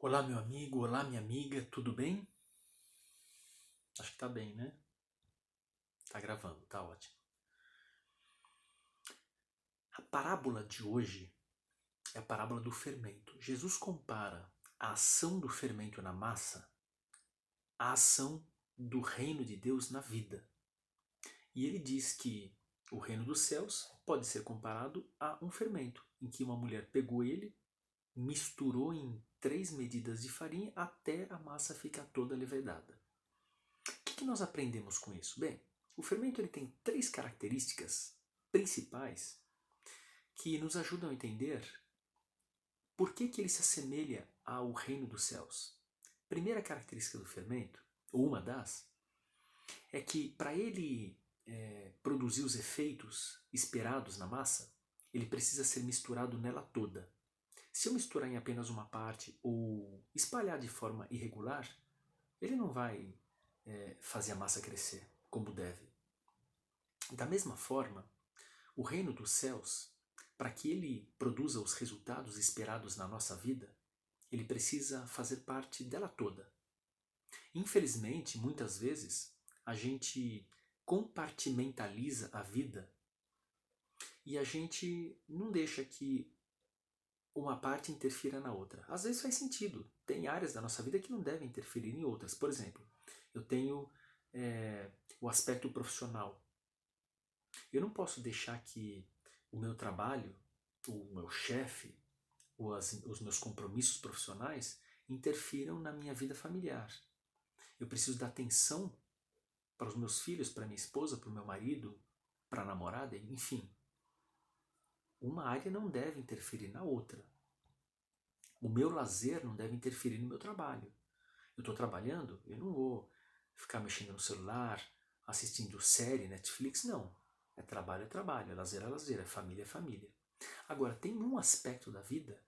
Olá, meu amigo, olá, minha amiga, tudo bem? Acho que tá bem, né? Tá gravando, tá ótimo. A parábola de hoje é a parábola do fermento. Jesus compara a ação do fermento na massa à ação do reino de Deus na vida. E ele diz que o reino dos céus pode ser comparado a um fermento, em que uma mulher pegou ele, misturou em 3 medidas de farinha até a massa ficar toda levedada. O que nós aprendemos com isso? Bem, o fermento ele tem 3 características principais que nos ajudam a entender por que ele se assemelha ao reino dos céus. Primeira característica do fermento, ou uma das, é que para ele produzir os efeitos esperados na massa, ele precisa ser misturado nela toda. Se eu misturar em apenas uma parte ou espalhar de forma irregular, ele não vai fazer a massa crescer como deve. Da mesma forma, o reino dos céus, para que ele produza os resultados esperados na nossa vida, ele precisa fazer parte dela toda. Infelizmente, muitas vezes, a gente compartimentaliza a vida e a gente não deixa que uma parte interfira na outra. Às vezes faz sentido. Tem áreas da nossa vida que não devem interferir em outras. Por exemplo, eu tenho o aspecto profissional. Eu não posso deixar que o meu trabalho, o meu chefe, ou os meus compromissos profissionais interfiram na minha vida familiar. Eu preciso dar atenção para os meus filhos, para minha esposa, para o meu marido, para a namorada, enfim. Uma área não deve interferir na outra. O meu lazer não deve interferir no meu trabalho. Eu estou trabalhando, eu não vou ficar mexendo no celular, assistindo série, Netflix, não. É trabalho, é lazer, é família, é família. Agora, tem um aspecto da vida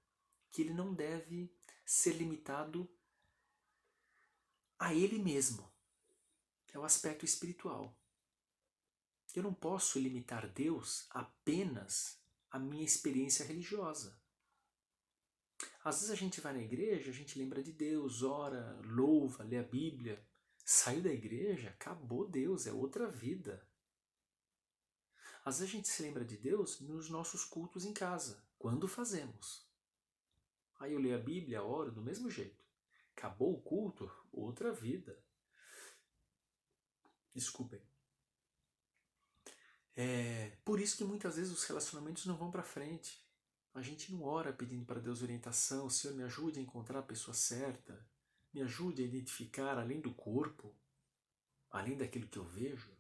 que ele não deve ser limitado a ele mesmo. É o aspecto espiritual. Eu não posso limitar Deus apenas à minha experiência religiosa. Às vezes a gente vai na igreja, a gente lembra de Deus, ora, louva, lê a Bíblia. Saiu da igreja, acabou Deus, é outra vida. Às vezes a gente se lembra de Deus nos nossos cultos em casa, quando fazemos. Aí eu leio a Bíblia, oro do mesmo jeito. Acabou o culto, outra vida. Desculpem. Por isso que muitas vezes os relacionamentos não vão para frente. A gente não ora pedindo para Deus orientação. Senhor, me ajude a encontrar a pessoa certa. Me ajude a identificar, além do corpo, além daquilo que eu vejo,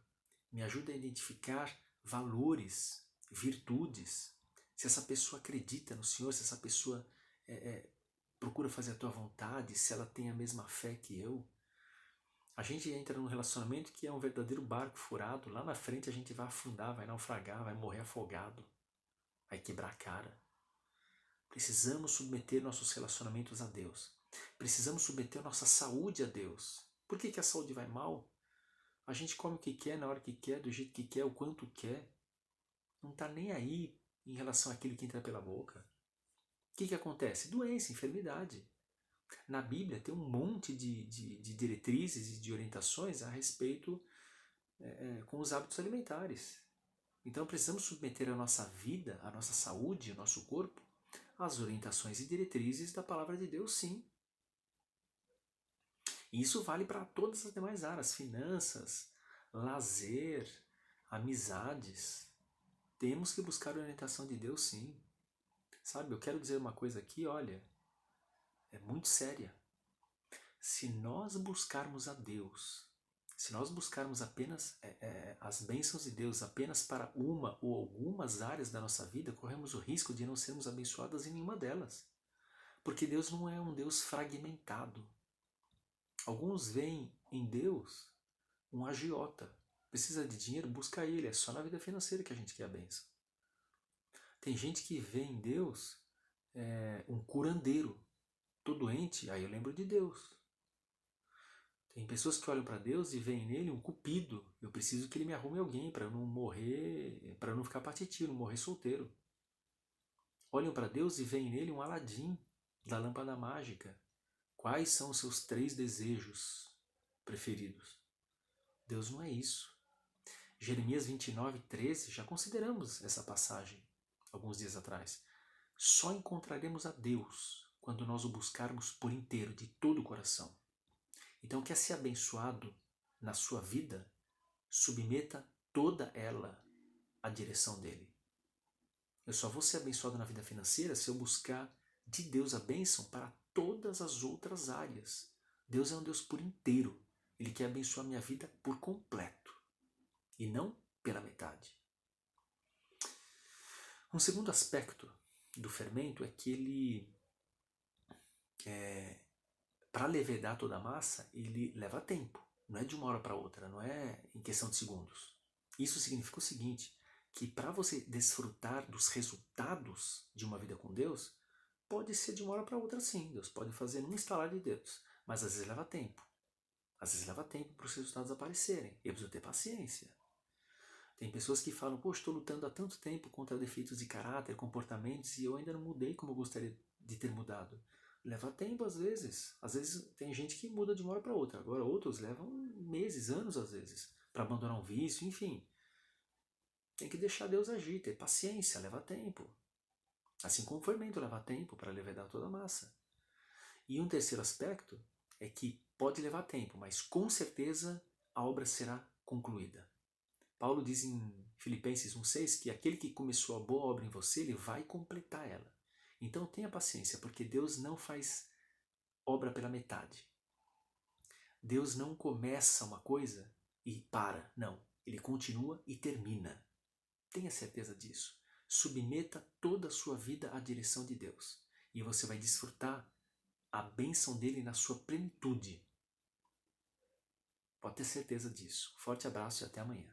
me ajude a identificar valores, virtudes. Se essa pessoa acredita no Senhor, se essa pessoa procura fazer a tua vontade, se ela tem a mesma fé que eu. A gente entra num relacionamento que é um verdadeiro barco furado. Lá na frente a gente vai afundar, vai naufragar, vai morrer afogado, vai quebrar a cara. Precisamos submeter nossos relacionamentos a Deus. Precisamos submeter nossa saúde a Deus. Por que a saúde vai mal? A gente come o que quer, na hora que quer, do jeito que quer, o quanto quer. Não está nem aí em relação àquilo que entra pela boca. O que acontece? Doença, enfermidade. Na Bíblia tem um monte de diretrizes e de orientações a respeito com os hábitos alimentares. Então precisamos submeter a nossa vida, a nossa saúde, o nosso corpo, às orientações e diretrizes da palavra de Deus, sim. E isso vale para todas as demais áreas, finanças, lazer, amizades. Temos que buscar a orientação de Deus, sim. Sabe, eu quero dizer uma coisa aqui, olha, é muito séria. Se nós buscarmos a Deus, se nós buscarmos apenas as bênçãos de Deus apenas para uma ou algumas áreas da nossa vida, corremos o risco de não sermos abençoadas em nenhuma delas. Porque Deus não é um Deus fragmentado. Alguns veem em Deus um agiota. Precisa de dinheiro? Busca ele. É só na vida financeira que a gente quer a bênção. Tem gente que vê em Deus um curandeiro. Tô doente, aí eu lembro de Deus. Tem pessoas que olham para Deus e veem nele um cupido. Eu preciso que ele me arrume alguém para eu não morrer, para eu não ficar patiti, não morrer solteiro. Olham para Deus e veem nele um Aladim da lâmpada mágica. Quais são os seus 3 desejos preferidos? Deus não é isso. Jeremias 29:13, já consideramos essa passagem alguns dias atrás. Só encontraremos a Deus quando nós o buscarmos por inteiro, de todo o coração. Então, quer ser abençoado na sua vida? Submeta toda ela à direção dele. Eu só vou ser abençoado na vida financeira se eu buscar de Deus a bênção para todas as outras áreas. Deus é um Deus por inteiro. Ele quer abençoar minha vida por completo e não pela metade. Um segundo aspecto do fermento é que ele, para levedar toda a massa, ele leva tempo. Não é de uma hora para outra, não é em questão de segundos. Isso significa o seguinte, que para você desfrutar dos resultados de uma vida com Deus, pode ser de uma hora para outra sim. Deus pode fazer num estalar de dedos, mas às vezes leva tempo. Às vezes leva tempo para os resultados aparecerem. Eu preciso ter paciência. Tem pessoas que falam, poxa, estou lutando há tanto tempo contra defeitos de caráter, comportamentos, e eu ainda não mudei como eu gostaria de ter mudado. Leva tempo às vezes. Às vezes tem gente que muda de uma hora para outra. Agora outros levam meses, anos às vezes, para abandonar um vício, enfim. Tem que deixar Deus agir, ter paciência, leva tempo. Assim como o fermento leva tempo para levedar toda a massa. E um terceiro aspecto é que pode levar tempo, mas com certeza a obra será concluída. Paulo diz em Filipenses 1,6 que aquele que começou a boa obra em você, ele vai completar ela. Então tenha paciência, porque Deus não faz obra pela metade. Deus não começa uma coisa e para, não. Ele continua e termina. Tenha certeza disso. Submeta toda a sua vida à direção de Deus. E você vai desfrutar a bênção dele na sua plenitude. Pode ter certeza disso. Forte abraço e até amanhã.